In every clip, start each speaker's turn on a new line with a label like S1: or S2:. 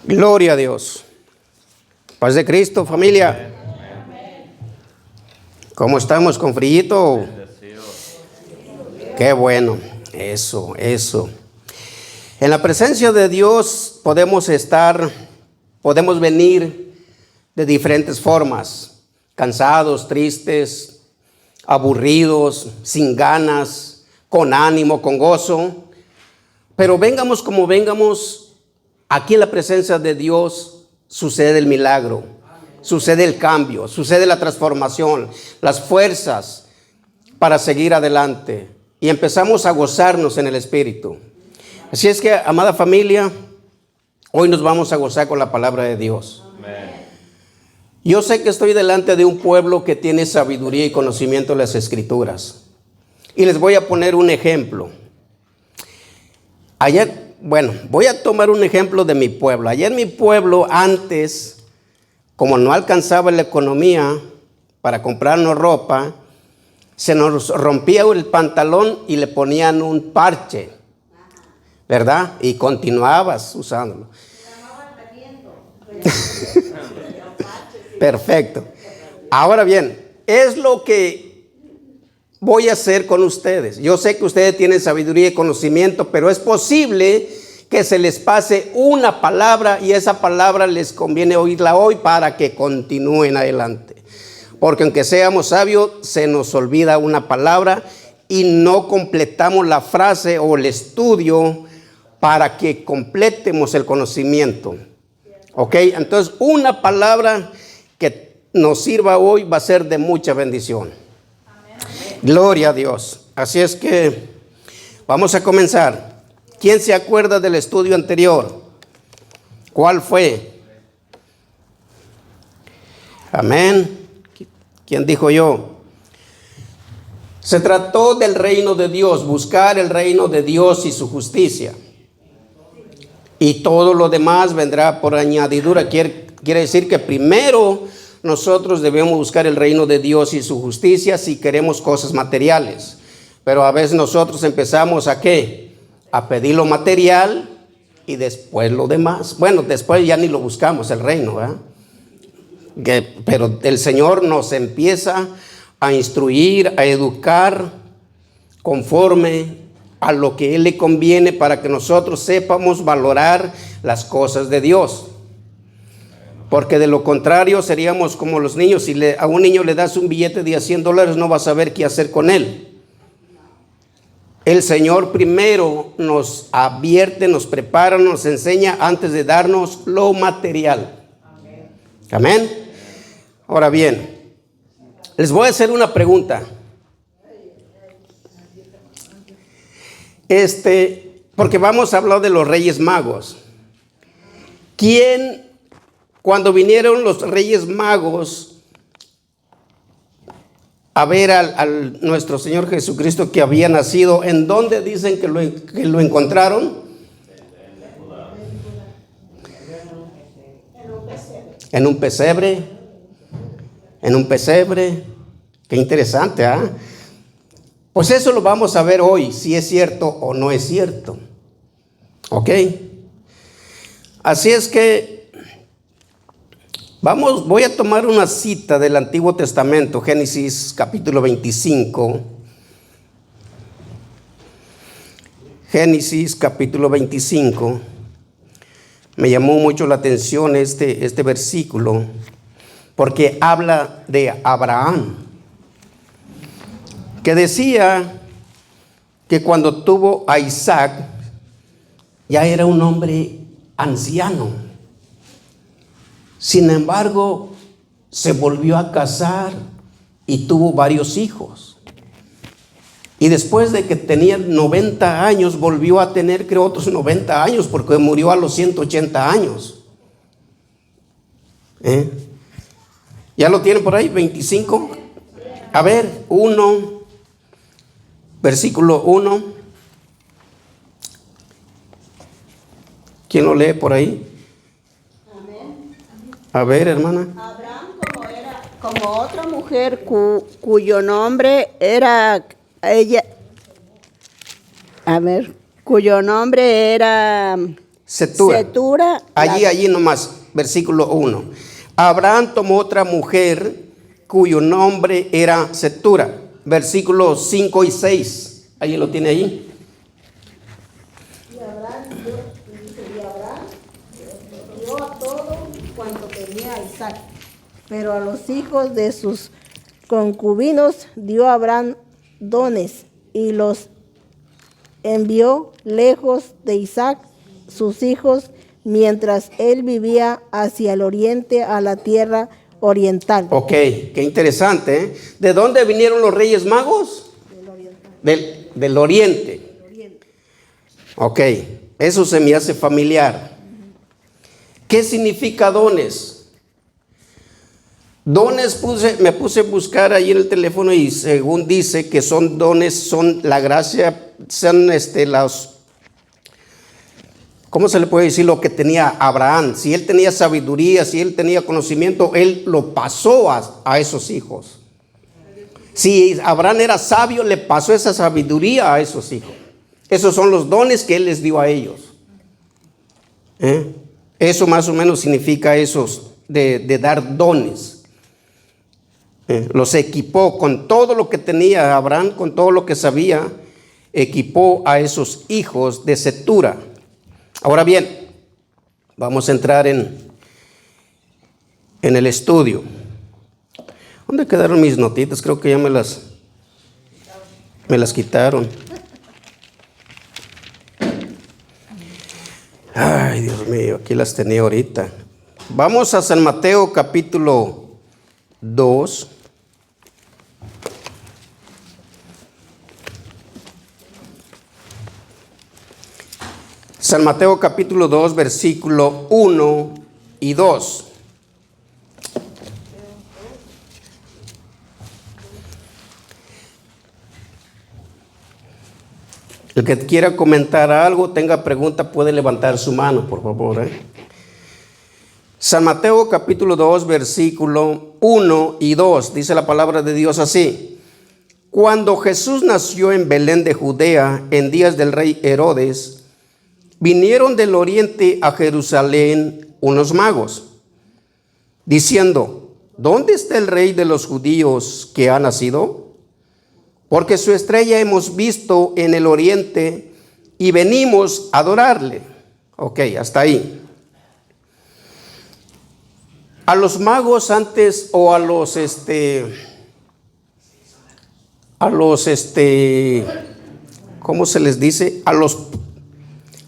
S1: Gloria a Dios. Paz de Cristo, familia. ¿Cómo estamos? ¿Con frillito? Qué bueno. Eso. En la presencia de Dios podemos venir de diferentes formas. Cansados, tristes, aburridos, sin ganas, con ánimo, con gozo. Pero vengamos como vengamos, aquí en la presencia de Dios sucede el milagro, sucede el cambio, sucede la transformación, las fuerzas para seguir adelante. Y empezamos a gozarnos en el Espíritu. Así es que, amada familia, hoy nos vamos a gozar con la palabra de Dios. Amén. Yo sé que estoy delante de un pueblo que tiene sabiduría y conocimiento de las Escrituras. Y les voy a poner un ejemplo. Voy a tomar un ejemplo de mi pueblo. Allá en mi pueblo, antes, como no alcanzaba la economía para comprarnos ropa, se nos rompía el pantalón y le ponían un parche, ¿verdad? Y continuabas usándolo. Perfecto. Ahora bien, es lo que voy a hacer con ustedes. Yo sé que ustedes tienen sabiduría y conocimiento, pero es posible que se les pase una palabra y esa palabra les conviene oírla hoy para que continúen adelante. Porque aunque seamos sabios, se nos olvida una palabra y no completamos la frase o el estudio para que completemos el conocimiento. ¿Ok? Entonces, una palabra que nos sirva hoy va a ser de mucha bendición. Amén. Gloria a Dios. Así es que vamos a comenzar. ¿Quién se acuerda del estudio anterior? ¿Cuál fue? Amén. ¿Quién dijo yo? Se trató del reino de Dios, buscar el reino de Dios y su justicia. Y todo lo demás vendrá por añadidura. Quiere decir que primero nosotros debemos buscar el reino de Dios y su justicia si queremos cosas materiales. Pero a veces nosotros empezamos ¿a qué? A pedir lo material y después lo demás. Bueno, después ya ni lo buscamos, el reino, ¿verdad? Pero el Señor nos empieza a instruir, a educar conforme a lo que Él le conviene para que nosotros sepamos valorar las cosas de Dios. Porque de lo contrario seríamos como los niños. Si a un niño le das un billete de $100, no va a saber qué hacer con él. El Señor primero nos advierte, nos prepara, nos enseña antes de darnos lo material. Amén. Ahora bien, les voy a hacer una pregunta. Porque vamos a hablar de los Reyes Magos. Cuando vinieron los Reyes Magos a ver al nuestro Señor Jesucristo que había nacido, ¿en dónde dicen que lo encontraron? En un pesebre. En un pesebre. Qué interesante, ¿ah? Pues eso lo vamos a ver hoy, si es cierto o no es cierto. ¿Ok? Así es que voy a tomar una cita del Antiguo Testamento, Génesis capítulo 25. Génesis capítulo 25. Me llamó mucho la atención este versículo, porque habla de Abraham, que decía que cuando tuvo a Isaac, ya era un hombre anciano. Sin embargo, se volvió a casar y tuvo varios hijos. Y después de que tenía 90 años, volvió a tener, creo, otros 90 años, porque murió a los 180 años. ¿Ya lo tienen por ahí? 25. A ver, versículo 1. ¿Quién lo lee por ahí?
S2: Amén.
S1: A ver, hermana.
S2: Abraham como otra mujer cuyo nombre era ella. A ver, cuyo nombre era
S1: Setura.
S2: Setura,
S1: Allí nomás, versículo 1. Abraham tomó otra mujer cuyo nombre era Setura. Versículos 5 y 6. Allí lo tiene ahí.
S2: Y Abraham dio a todo cuanto tenía Isaac, pero a los hijos de sus concubinos dio Abraham dones y los envió lejos de Isaac, sus hijos, mientras él vivía hacia el oriente, a la tierra oriental.
S1: Ok, qué interesante, ¿eh? ¿De dónde vinieron los reyes magos? Del oriente. Ok, eso se me hace familiar. ¿Qué significa dones? Dones me puse a buscar ahí en el teléfono y según dice que son dones, son la gracia, son ¿cómo se le puede decir lo que tenía Abraham? Si él tenía sabiduría, si él tenía conocimiento, él lo pasó a esos hijos. Si Abraham era sabio, le pasó esa sabiduría a esos hijos. Esos son los dones que él les dio a ellos. Eso más o menos significa esos de dar dones. Los equipó con todo lo que tenía Abraham, con todo lo que sabía, equipó a esos hijos de Setura. Ahora bien, vamos a entrar en el estudio. ¿Dónde quedaron mis notitas? Creo que ya me las quitaron. Ay, Dios mío, aquí las tenía ahorita. Vamos a San Mateo capítulo 2. San Mateo capítulo 2, versículo 1 y 2. El que quiera comentar algo, tenga pregunta, puede levantar su mano, por favor. San Mateo capítulo 2, versículo 1 y 2. Dice la palabra de Dios así. Cuando Jesús nació en Belén de Judea, en días del rey Herodes, vinieron del oriente a Jerusalén unos magos, diciendo, ¿dónde está el rey de los judíos que ha nacido? Porque su estrella hemos visto en el oriente y venimos a adorarle. Ok, hasta ahí. A los magos antes, o a los ¿cómo se les dice? A los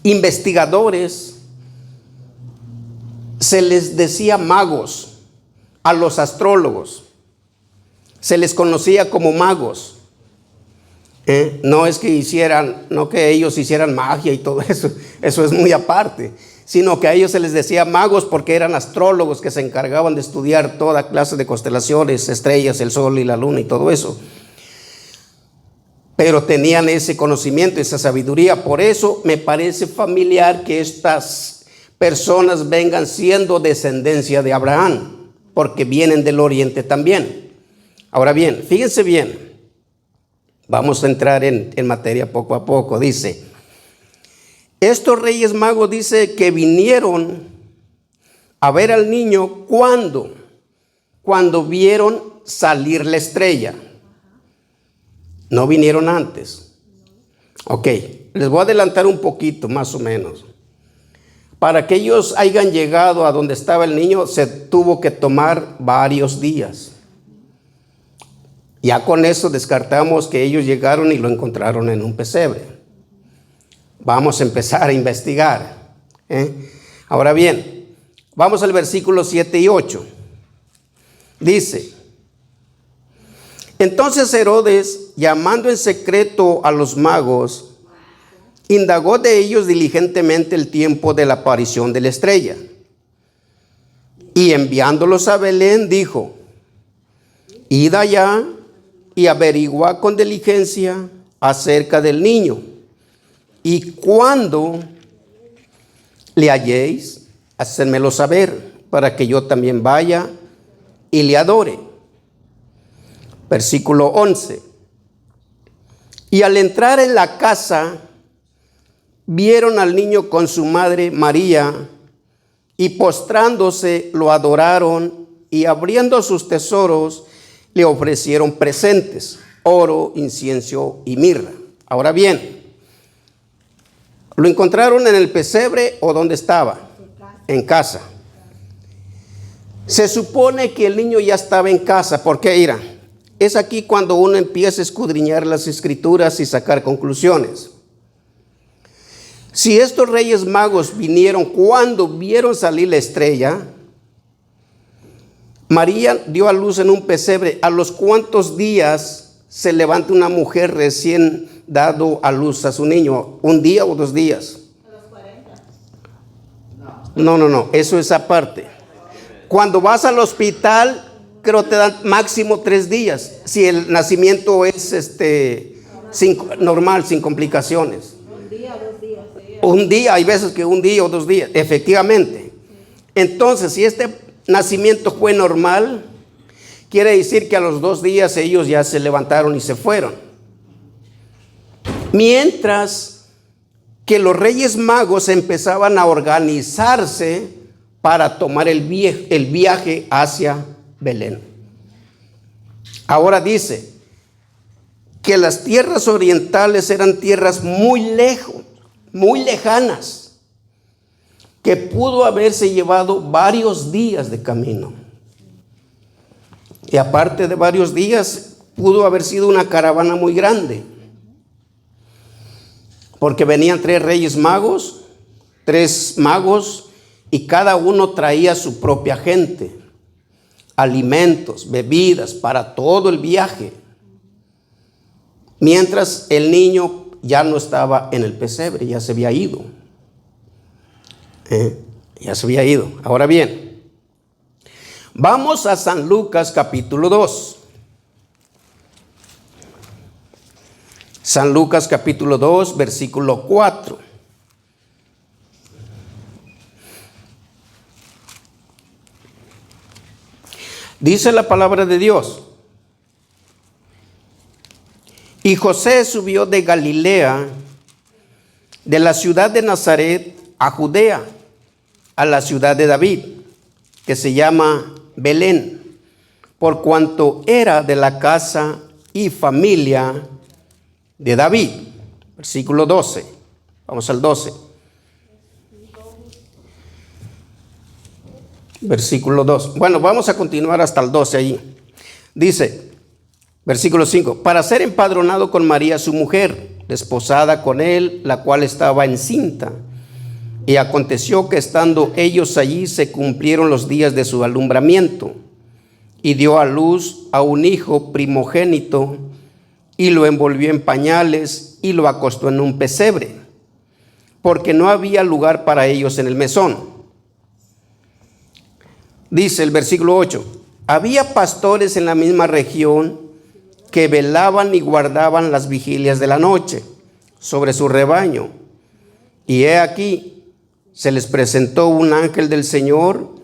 S1: investigadores se les decía magos. A los astrólogos se les conocía como magos. No es que ellos hicieran magia y todo eso, eso es muy aparte, sino que a ellos se les decía magos porque eran astrólogos que se encargaban de estudiar toda clase de constelaciones, estrellas, el sol y la luna y todo eso. Pero tenían ese conocimiento, esa sabiduría. Por eso me parece familiar que estas personas vengan siendo descendencia de Abraham, porque vienen del oriente también. Ahora bien, fíjense bien. Vamos a entrar en materia poco a poco. Dice, estos reyes magos dice que vinieron a ver al niño cuando vieron salir la estrella. No vinieron antes. Ok, les voy a adelantar un poquito más o menos. Para que ellos hayan llegado a donde estaba el niño, se tuvo que tomar varios días. Ya con eso descartamos que ellos llegaron y lo encontraron en un pesebre. Vamos a empezar a investigar. Ahora bien, vamos al versículo 7 y 8. Dice, entonces Herodes, llamando en secreto a los magos, indagó de ellos diligentemente el tiempo de la aparición de la estrella. Y enviándolos a Belén, dijo, id allá y averiguad con diligencia acerca del niño. Y cuando le halléis, hacedmelo saber, para que yo también vaya y le adore. Versículo 11. Y al entrar en la casa, vieron al niño con su madre María, y postrándose lo adoraron, y abriendo sus tesoros le ofrecieron presentes, oro, incienso y mirra. Ahora bien, ¿lo encontraron en el pesebre o dónde estaba? En casa. Se supone que el niño ya estaba en casa. ¿Por qué? Mira, es aquí cuando uno empieza a escudriñar las escrituras y sacar conclusiones. Si estos reyes magos vinieron cuando vieron salir la estrella, María dio a luz en un pesebre. ¿A los cuántos días se levanta una mujer recién dado a luz a su niño? ¿Un día o 2 días?
S2: A los 40.
S1: No, eso es aparte. Cuando vas al hospital, creo te dan máximo 3 días. Si el nacimiento es normal, sin complicaciones.
S2: Un día, 2 días.
S1: Un día, hay veces que 1 día o 2 días, efectivamente. Entonces, si este nacimiento fue normal, quiere decir que a los 2 días ellos ya se levantaron y se fueron. Mientras que los reyes magos empezaban a organizarse para tomar el viaje hacia Belén. Ahora dice que las tierras orientales eran tierras muy lejanas, que pudo haberse llevado varios días de camino. Y aparte de varios días, pudo haber sido una caravana muy grande, porque venían 3 reyes magos, 3 magos, y cada uno traía su propia gente, alimentos, bebidas para todo el viaje. Mientras el niño ya no estaba en el pesebre, ya se había ido. Ya se había ido. Ahora bien, vamos a San Lucas capítulo 2. San Lucas capítulo 2, versículo 4. Dice la palabra de Dios: y José subió de Galilea, de la ciudad de Nazaret, a Judea, a la ciudad de David, que se llama Belén, por cuanto era de la casa y familia de David. Versículo 12. Vamos al 12. Versículo 2. Bueno, vamos a continuar hasta el 12 ahí. Dice, versículo 5. Para ser empadronado con María su mujer, desposada con él, la cual estaba encinta. Y aconteció que estando ellos allí se cumplieron los días de su alumbramiento. Y dio a luz a un hijo primogénito, y lo envolvió en pañales y lo acostó en un pesebre, porque no había lugar para ellos en el mesón. Dice el versículo 8, había pastores en la misma región que velaban y guardaban las vigilias de la noche sobre su rebaño. Y he aquí, se les presentó un ángel del Señor,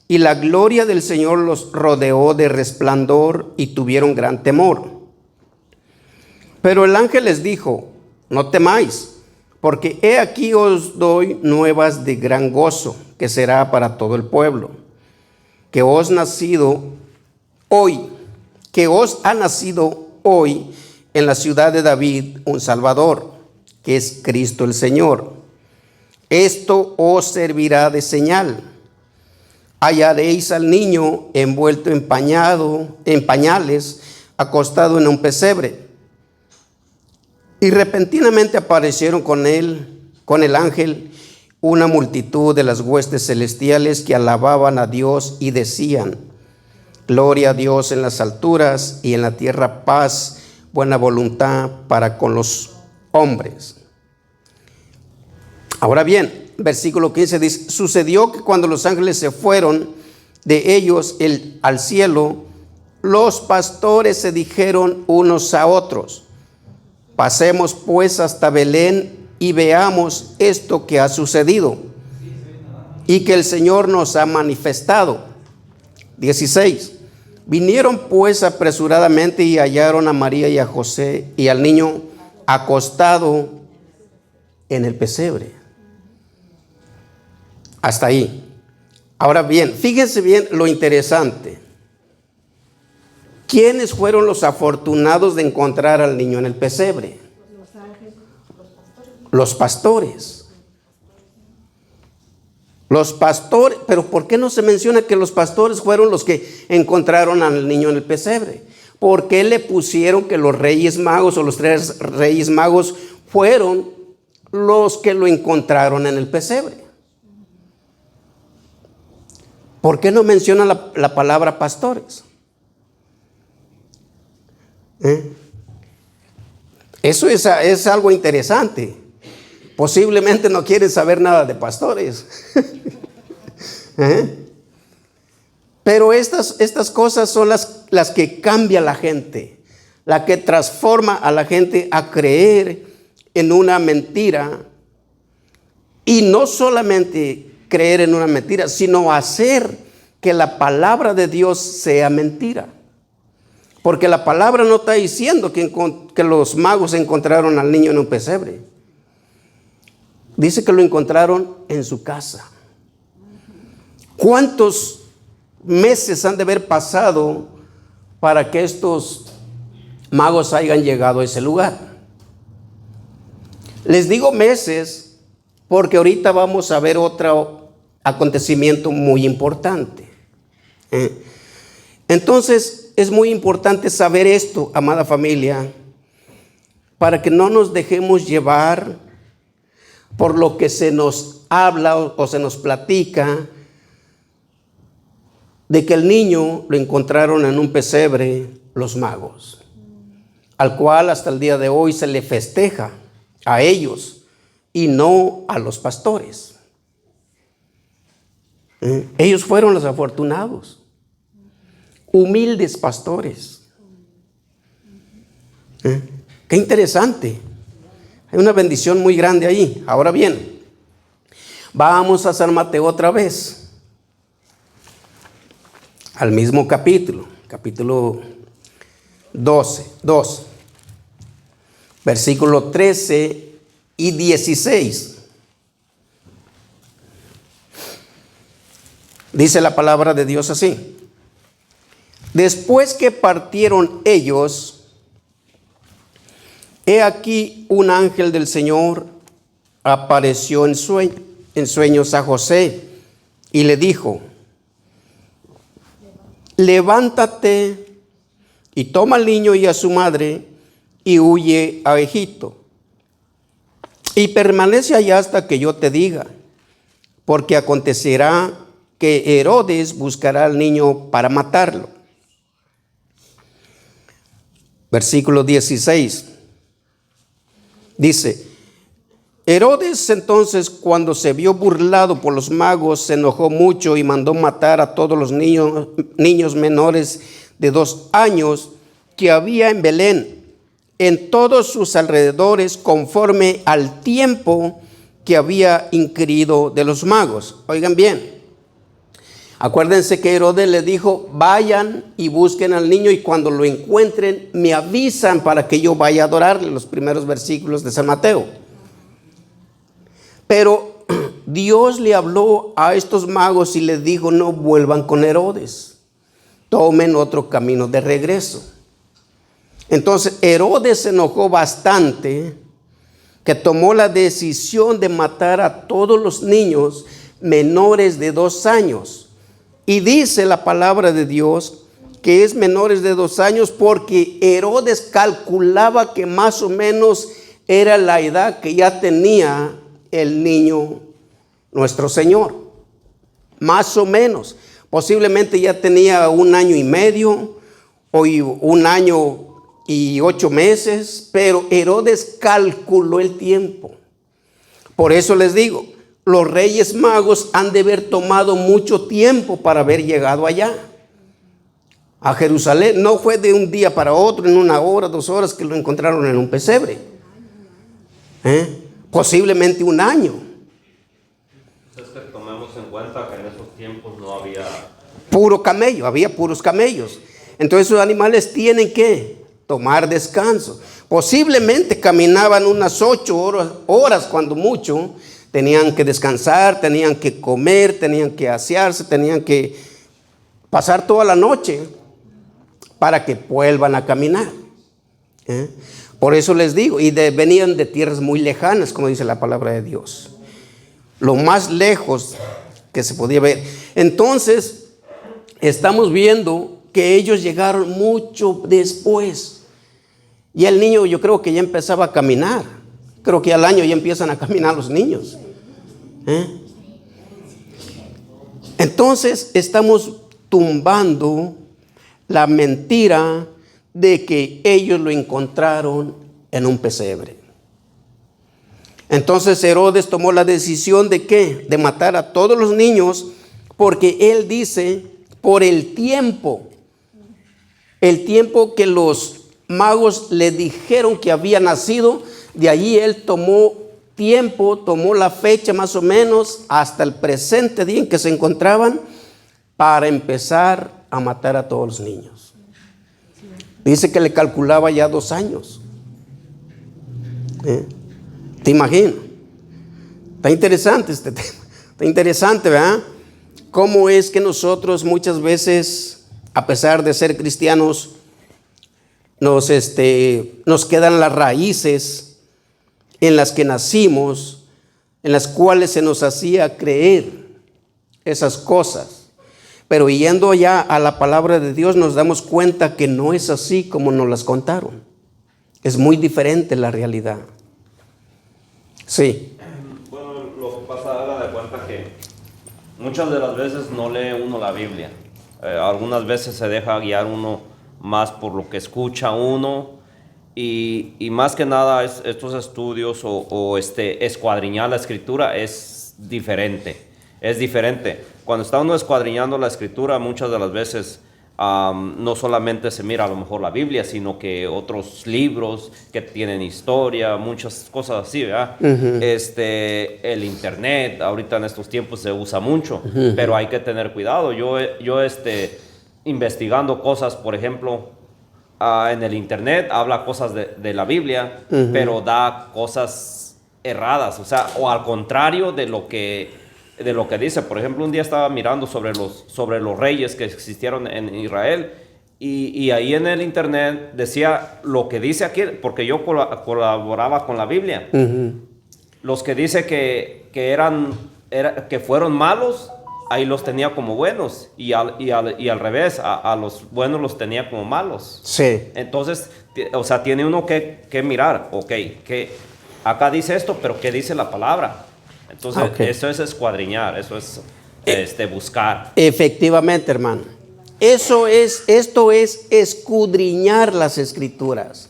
S1: y la gloria del Señor los rodeó de resplandor, y tuvieron gran temor. Pero el ángel les dijo, no temáis, porque he aquí os doy nuevas de gran gozo, que será para todo el pueblo, que os ha nacido hoy en la ciudad de David un Salvador, que es Cristo el Señor. Esto os servirá de señal. Hallaréis al niño envuelto en pañales, acostado en un pesebre. Y repentinamente aparecieron con el ángel, una multitud de las huestes celestiales que alababan a Dios y decían, gloria a Dios en las alturas y en la tierra paz, buena voluntad para con los hombres. Ahora bien, versículo 15 dice, sucedió que cuando los ángeles se fueron de ellos al cielo, los pastores se dijeron unos a otros, pasemos pues hasta Belén y veamos esto que ha sucedido y que el Señor nos ha manifestado. 16. Vinieron pues apresuradamente y hallaron a María y a José y al niño acostado en el pesebre. Hasta ahí. Ahora bien, fíjense bien lo interesante. ¿Quiénes fueron los afortunados de encontrar al niño en el pesebre? Los pastores. Los pastores, pero ¿por qué no se menciona que los pastores fueron los que encontraron al niño en el pesebre? ¿Por qué le pusieron que los reyes magos o los 3 reyes magos fueron los que lo encontraron en el pesebre? ¿Por qué no menciona la palabra pastores? Eso es algo interesante. Posiblemente no quieren saber nada de pastores. Pero estas cosas son las que cambia a la gente, la que transforma a la gente a creer en una mentira. Y no solamente creer en una mentira, sino hacer que la palabra de Dios sea mentira. Porque la palabra no está diciendo que los magos encontraron al niño en un pesebre. Dice que lo encontraron en su casa. ¿Cuántos meses han de haber pasado para que estos magos hayan llegado a ese lugar? Les digo meses porque ahorita vamos a ver otro acontecimiento muy importante. Entonces es muy importante saber esto, amada familia, para que no nos dejemos llevar por lo que se nos habla o se nos platica de que el niño lo encontraron en un pesebre los magos, al cual hasta el día de hoy se le festeja a ellos y no a los pastores. Ellos fueron los afortunados, humildes pastores. Qué interesante. Hay una bendición muy grande ahí. Ahora bien, vamos a San Mateo otra vez, al mismo capítulo 2, versículo 13 y 16. Dice la palabra de Dios así: después que partieron ellos, he aquí un ángel del Señor apareció en sueños a José y le dijo: levántate y toma al niño y a su madre y huye a Egipto y permanece allá hasta que yo te diga, porque acontecerá que Herodes buscará al niño para matarlo. Versículo 16. Dice: Herodes entonces, cuando se vio burlado por los magos, se enojó mucho y mandó matar a todos los niños menores de 2 años que había en Belén, en todos sus alrededores, conforme al tiempo que había inquirido de los magos. Oigan bien, acuérdense que Herodes le dijo: vayan y busquen al niño y cuando lo encuentren me avisan para que yo vaya a adorarle. Los primeros versículos de San Mateo. Pero Dios le habló a estos magos y les dijo: no vuelvan con Herodes, tomen otro camino de regreso. Entonces Herodes se enojó bastante, que tomó la decisión de matar a todos los niños menores de 2 años. Y dice la palabra de Dios que es menores de 2 años porque Herodes calculaba que más o menos era la edad que ya tenía el niño nuestro Señor. Más o menos. Posiblemente ya tenía 1 año y medio o 1 año y 8 meses, pero Herodes calculó el tiempo. Por eso les digo, los reyes magos han de haber tomado mucho tiempo para haber llegado allá, a Jerusalén. No fue de un día para otro, en 1 hora, 2 horas que lo encontraron en un pesebre. Posiblemente 1 año.
S3: Entonces tomemos en cuenta que en esos tiempos no había
S1: puro camello, había puros camellos. Entonces esos animales tienen que tomar descanso. Posiblemente caminaban unas 8 horas cuando mucho. Tenían que descansar, tenían que comer, tenían que asearse, tenían que pasar toda la noche para que vuelvan a caminar. Por eso les digo, venían de tierras muy lejanas, como dice la palabra de Dios. Lo más lejos que se podía ver. Entonces, estamos viendo que ellos llegaron mucho después. Y el niño, yo creo que ya empezaba a caminar. Creo que al año ya empiezan a caminar los niños. Entonces, estamos tumbando la mentira de que ellos lo encontraron en un pesebre. Entonces Herodes tomó la decisión de ¿qué? De matar a todos los niños, porque él dice, por el tiempo que los magos le dijeron que había nacido, de allí él tomó la fecha más o menos hasta el presente día en que se encontraban para empezar a matar a todos los niños. Dice que le calculaba ya 2 años. ¿Te imaginas? Está interesante este tema. Está interesante, ¿verdad? Cómo es que nosotros muchas veces, a pesar de ser cristianos, nos quedan las raíces en las que nacimos, en las cuales se nos hacía creer esas cosas. Pero yendo ya a la palabra de Dios nos damos cuenta que no es así como nos las contaron. Es muy diferente la realidad. Sí.
S3: Bueno, lo que pasa, haga de cuenta que muchas de las veces no lee uno la Biblia. Algunas veces se deja guiar uno más por lo que escucha uno. Y más que nada estos estudios o escuadriñar la escritura es diferente. Es diferente. Cuando está uno escuadriñando la escritura, muchas de las veces no solamente se mira a lo mejor la Biblia, sino que otros libros que tienen historia, muchas cosas así, ¿verdad? Uh-huh. El internet, ahorita en estos tiempos se usa mucho, uh-huh, pero hay que tener cuidado. Yo investigando cosas, por ejemplo, en el internet habla cosas de la Biblia, uh-huh, pero da cosas erradas, o sea, o al contrario de lo que dice. Por ejemplo, un día estaba mirando sobre los reyes que existieron en Israel y ahí en el internet decía lo que dice aquí, porque yo colaboraba con la Biblia. Uh-huh. Los que dice que fueron malos, ahí los tenía como buenos y al revés, a los buenos los tenía como malos.
S1: Sí.
S3: Entonces, o sea, tiene uno que mirar, que acá dice esto, pero ¿qué dice la palabra? Entonces, eso es escuadriñar, eso es buscar.
S1: Efectivamente, hermano. Esto es escudriñar las escrituras.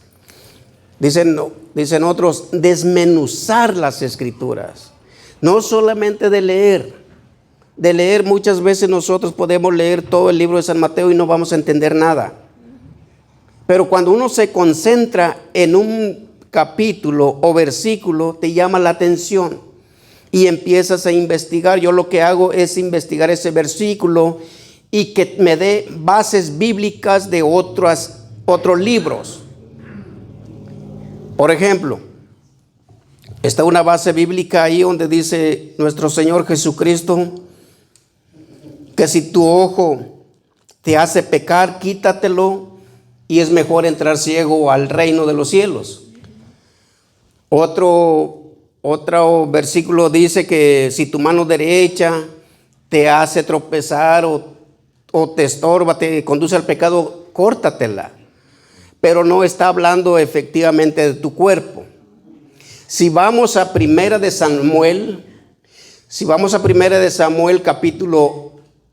S1: Dicen otros, desmenuzar las escrituras. No solamente de leer. De leer, muchas veces nosotros podemos leer todo el libro de San Mateo y no vamos a entender nada. Pero cuando uno se concentra en un capítulo o versículo, te llama la atención y empiezas a investigar. Yo lo que hago es investigar ese versículo y que me dé bases bíblicas de otros libros. Por ejemplo, está una base bíblica ahí donde dice nuestro Señor Jesucristo que si tu ojo te hace pecar, quítatelo y es mejor entrar ciego al reino de los cielos. Otro versículo dice que si tu mano derecha te hace tropezar o te estorba, te conduce al pecado, córtatela. Pero no está hablando efectivamente de tu cuerpo. Si vamos a Primera de Samuel capítulo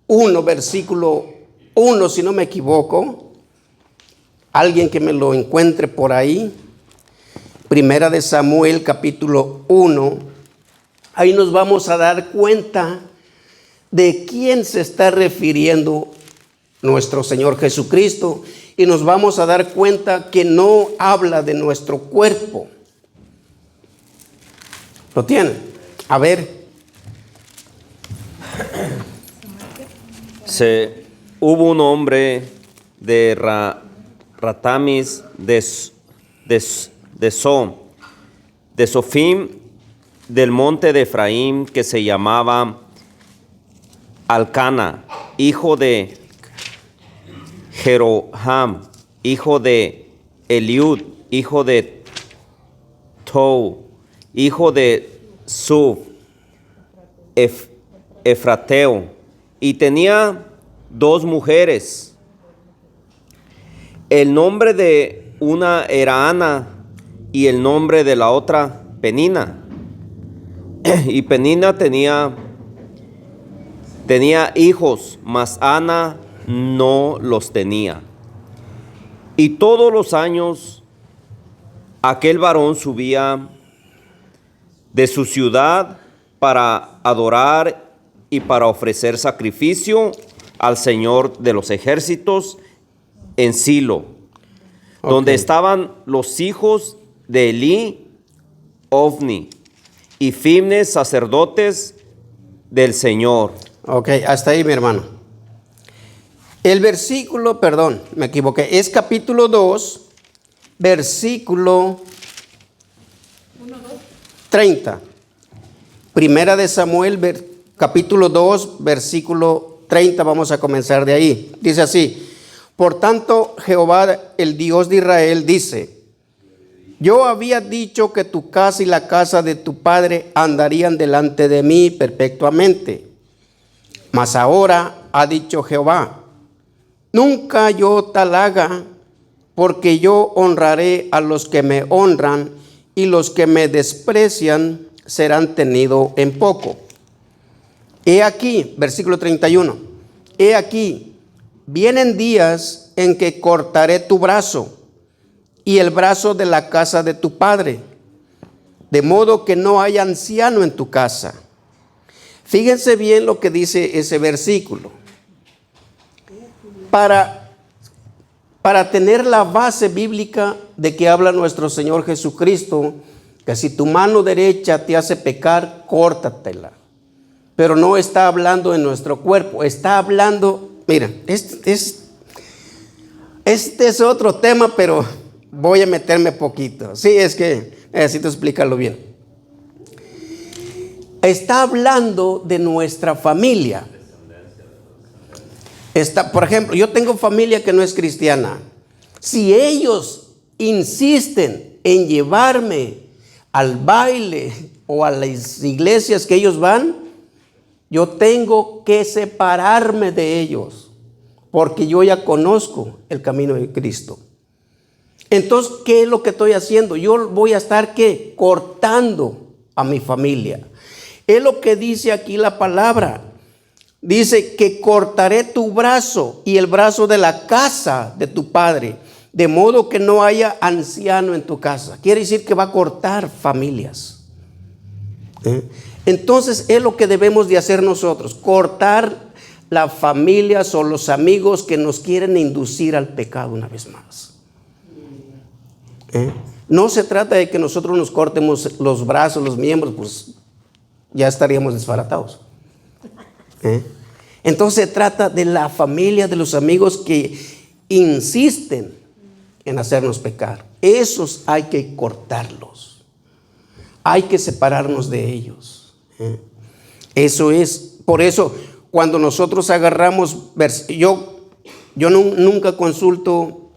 S1: 1, versículo 1, si no me equivoco, alguien que me lo encuentre por ahí. Primera de Samuel capítulo 1, ahí nos vamos a dar cuenta de quién se está refiriendo nuestro Señor Jesucristo y nos vamos a dar cuenta que no habla de nuestro cuerpo. ¿Lo tienen? A ver.
S3: Hubo un hombre de Ratamis, de Sofim, del monte de Efraín, que se llamaba Alcana, hijo de Jeroham, hijo de Eliud, hijo de Tou, hijo de Suf, Efrateo, y tenía 2 mujeres. El nombre de una era Ana y el nombre de la otra Penina. Y Penina tenía hijos, mas Ana no los tenía. Y todos los años aquel varón subía de su ciudad para adorar y para ofrecer sacrificio al Señor de los ejércitos en Silo, donde estaban los hijos de Elí, Ofni y Fines, sacerdotes del Señor.
S1: Ok, hasta ahí, mi hermano. El versículo, perdón, me equivoqué, es capítulo 2, versículo 30. Primera de Samuel, capítulo 2, versículo 30, vamos a comenzar de ahí. Dice así: por tanto, Jehová, el Dios de Israel, dice: yo había dicho que tu casa y la casa de tu padre andarían delante de mí perpetuamente. Mas ahora ha dicho Jehová: nunca yo tal haga, porque yo honraré a los que me honran, y los que me desprecian serán tenidos en poco. He aquí, versículo 31, he aquí, vienen días en que cortaré tu brazo y el brazo de la casa de tu padre, de modo que no haya anciano en tu casa. Fíjense bien lo que dice ese versículo. Para tener la base bíblica de que habla nuestro Señor Jesucristo, que si tu mano derecha te hace pecar, córtatela. Pero no está hablando en nuestro cuerpo, está hablando, mira, este es otro tema, pero voy a meterme poquito. Sí, es que necesito explicarlo bien. Está hablando de nuestra familia. Por ejemplo, yo tengo familia que no es cristiana. Si ellos insisten en llevarme al baile o a las iglesias que ellos van, yo tengo que separarme de ellos, porque yo ya conozco el camino de Cristo. Entonces, ¿qué es lo que estoy haciendo? Yo voy a estar, ¿qué? Cortando a mi familia. Es lo que dice aquí la palabra. Dice que cortaré tu brazo y el brazo de la casa de tu padre, de modo que no haya anciano en tu casa. Quiere decir que va a cortar familias. Entonces es lo que debemos de hacer nosotros, cortar las familias o los amigos que nos quieren inducir al pecado una vez más. No se trata de que nosotros nos cortemos los brazos, los miembros, pues ya estaríamos desbaratados. Entonces se trata de la familia, de los amigos que insisten en hacernos pecar. Esos hay que cortarlos. Hay que separarnos de ellos. Eso es, por eso cuando nosotros agarramos, yo nunca consulto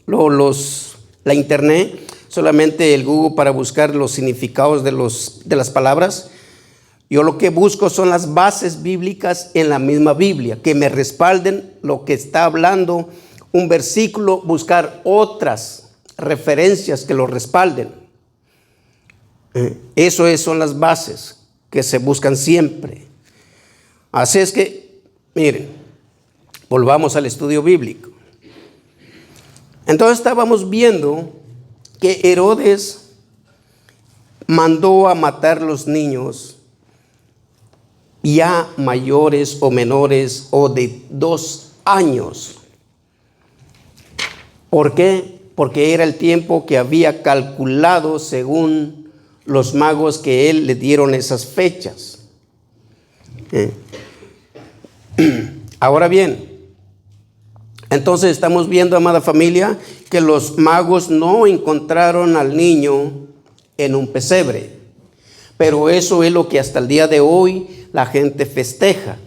S1: la internet, solamente el Google para buscar los significados de las palabras. Yo lo que busco son las bases bíblicas en la misma Biblia, que me respalden lo que está hablando un versículo, buscar otras referencias que lo respalden. Eso son las bases que se buscan siempre. Así es que, miren, volvamos al estudio bíblico. Entonces estábamos viendo que Herodes mandó a matar los niños ya mayores o menores o de 2 años. ¿Por qué? Porque era el tiempo que había calculado según los magos que él le dieron esas fechas. Ahora bien, Entonces estamos viendo, amada familia, que los magos no encontraron al niño en un pesebre. Pero eso es lo que hasta el día de hoy la gente festeja,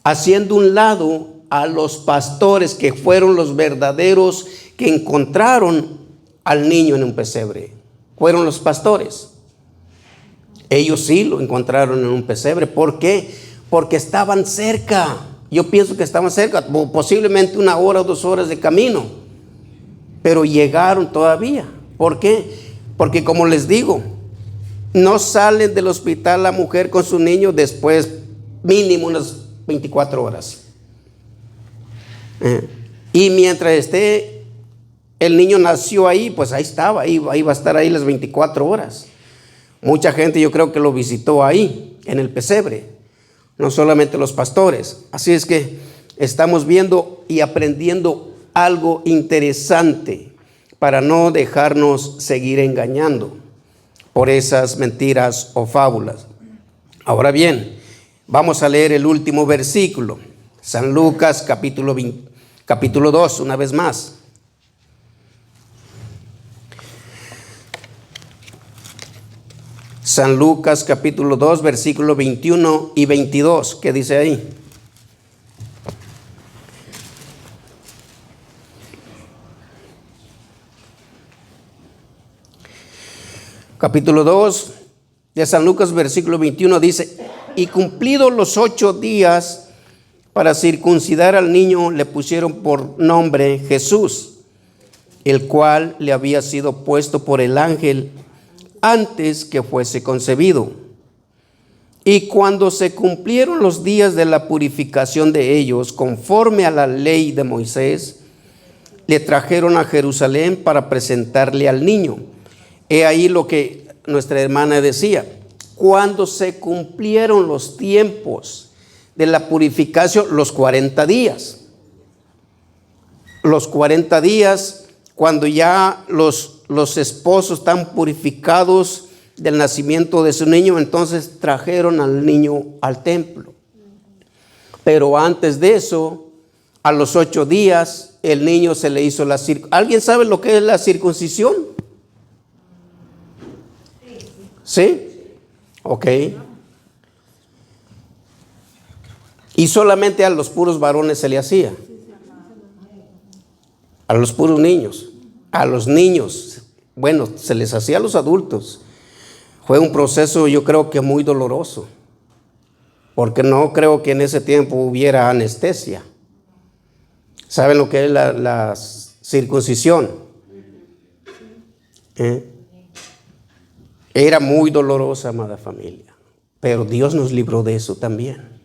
S1: haciendo un lado a los pastores que fueron los verdaderos que encontraron al niño en un pesebre. Fueron los pastores. Ellos sí lo encontraron en un pesebre. ¿Por qué? Porque estaban cerca. Yo pienso que estaban cerca, posiblemente 1 hora o 2 horas de camino, pero llegaron todavía. ¿Por qué? Porque como les digo, no salen del hospital la mujer con su niño después mínimo unas 24 horas. Y mientras esté, el niño nació ahí, pues ahí estaba, ahí va a estar ahí las 24 horas. Mucha gente yo creo que lo visitó ahí, en el pesebre, no solamente los pastores. Así es que estamos viendo y aprendiendo algo interesante para no dejarnos seguir engañando por esas mentiras o fábulas. Ahora bien, vamos a leer el último versículo, San Lucas capítulo 2, una vez más. San Lucas capítulo 2, versículo 21 y 22, ¿qué dice ahí? Capítulo 2 de San Lucas, versículo 21 dice: y cumplidos los 8 días para circuncidar al niño, le pusieron por nombre Jesús, el cual le había sido puesto por el ángel antes que fuese concebido. Y cuando se cumplieron los días de la purificación de ellos, conforme a la ley de Moisés, le trajeron a Jerusalén para presentarle al niño. He ahí lo que nuestra hermana decía: cuando se cumplieron los tiempos de la purificación, los 40 días. Los 40 días, cuando ya los esposos están purificados del nacimiento de su niño, entonces trajeron al niño al templo. Pero antes de eso, a los 8 días, el niño se le hizo la circuncisión. ¿Alguien sabe lo que es la circuncisión? ¿Sí? Ok. Y solamente a los puros varones se le hacía. A los puros niños. A los niños, bueno, se les hacía a los adultos. Fue un proceso, yo creo que muy doloroso, porque no creo que en ese tiempo hubiera anestesia. ¿Saben lo que es la circuncisión? Era muy dolorosa, amada familia, pero Dios nos libró de eso también.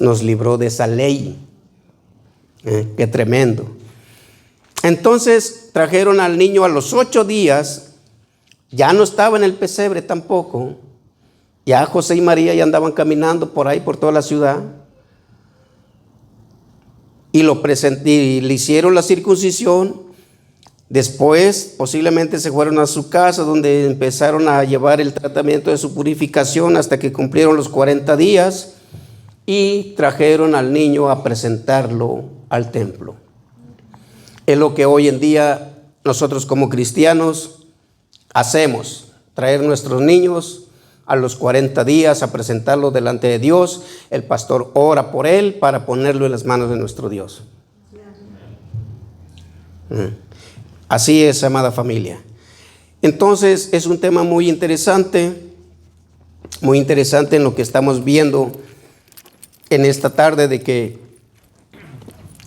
S1: Nos libró de esa ley. Qué tremendo. Entonces trajeron al niño a los 8 días, ya no estaba en el pesebre tampoco, ya José y María ya andaban caminando por ahí, por toda la ciudad, y le hicieron la circuncisión. Después posiblemente se fueron a su casa, donde empezaron a llevar el tratamiento de su purificación hasta que cumplieron los 40 días y trajeron al niño a presentarlo al templo. Es lo que hoy en día nosotros como cristianos hacemos: traer nuestros niños a los 40 días a presentarlo delante de Dios. El pastor ora por él para ponerlo en las manos de nuestro Dios. Así es, amada familia. Entonces es un tema muy interesante en lo que estamos viendo en esta tarde, de que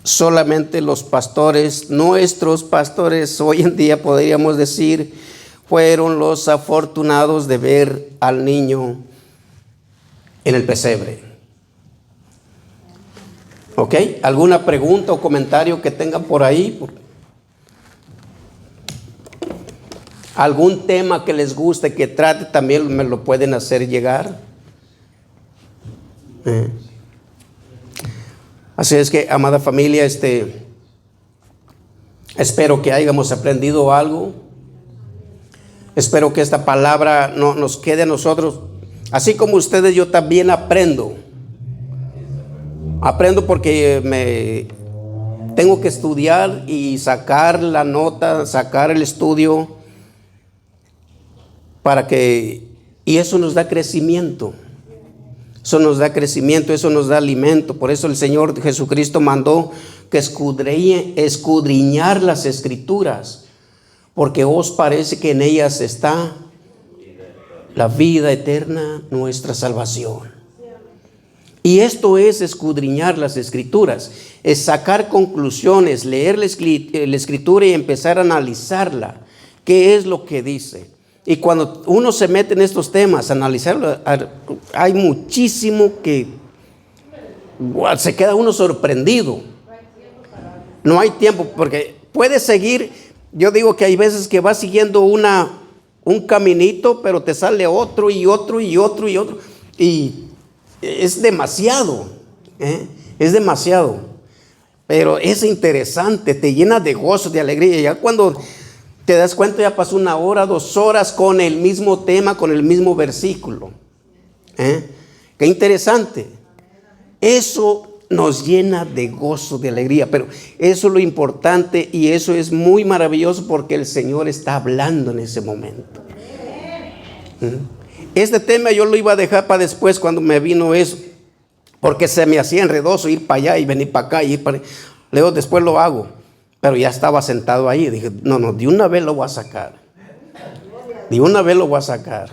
S1: solamente los pastores, nuestros pastores hoy en día, podríamos decir, fueron los afortunados de ver al niño en el pesebre. ¿Ok? ¿Alguna pregunta o comentario que tengan por ahí? ¿Algún tema que les guste que trate? También me lo pueden hacer llegar. Así es que, amada familia, espero que hayamos aprendido algo. Espero que esta palabra no nos quede a nosotros. Así como ustedes, yo también aprendo. Aprendo porque tengo que estudiar y sacar la nota, sacar el estudio y eso nos da crecimiento. Eso nos da crecimiento, eso nos da alimento. Por eso el Señor Jesucristo mandó que escudriñar las Escrituras, porque os parece que en ellas está la vida eterna, nuestra salvación. Y esto es escudriñar las Escrituras, es sacar conclusiones, leer la Escritura y empezar a analizarla. ¿Qué es lo que dice? Y cuando uno se mete en estos temas, analizarlo, hay muchísimo que se queda uno sorprendido. No hay tiempo, porque puedes seguir. Yo digo que hay veces que vas siguiendo un caminito, pero te sale otro y otro y otro y otro. Y es demasiado, es demasiado. Pero es interesante, te llena de gozo, de alegría. Ya cuando te das cuenta, ya pasó 1 hora, 2 horas con el mismo tema, con el mismo versículo. Qué interesante. Eso nos llena de gozo, de alegría. Pero eso es lo importante y eso es muy maravilloso porque el Señor está hablando en ese momento. Este tema yo lo iba a dejar para después cuando me vino eso, porque se me hacía enredoso ir para allá y venir para acá y ir para allá. Luego después lo hago, pero ya estaba sentado ahí. Dije, no, de una vez lo voy a sacar. De una vez lo voy a sacar.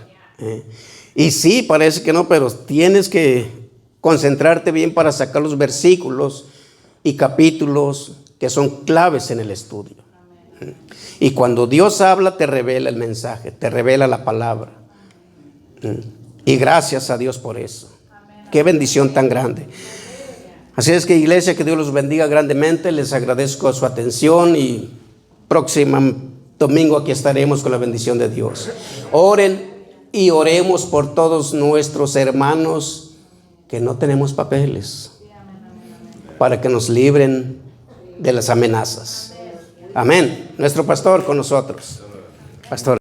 S1: Y sí, parece que no, pero tienes que concentrarte bien para sacar los versículos y capítulos que son claves en el estudio. Y cuando Dios habla, te revela el mensaje, te revela la palabra. Y gracias a Dios por eso. Qué bendición tan grande. Así es que, iglesia, que Dios los bendiga grandemente. Les agradezco su atención y próximo domingo aquí estaremos con la bendición de Dios. Oren y oremos por todos nuestros hermanos que no tenemos papeles, para que nos libren de las amenazas. Amén. Nuestro pastor con nosotros. Pastor.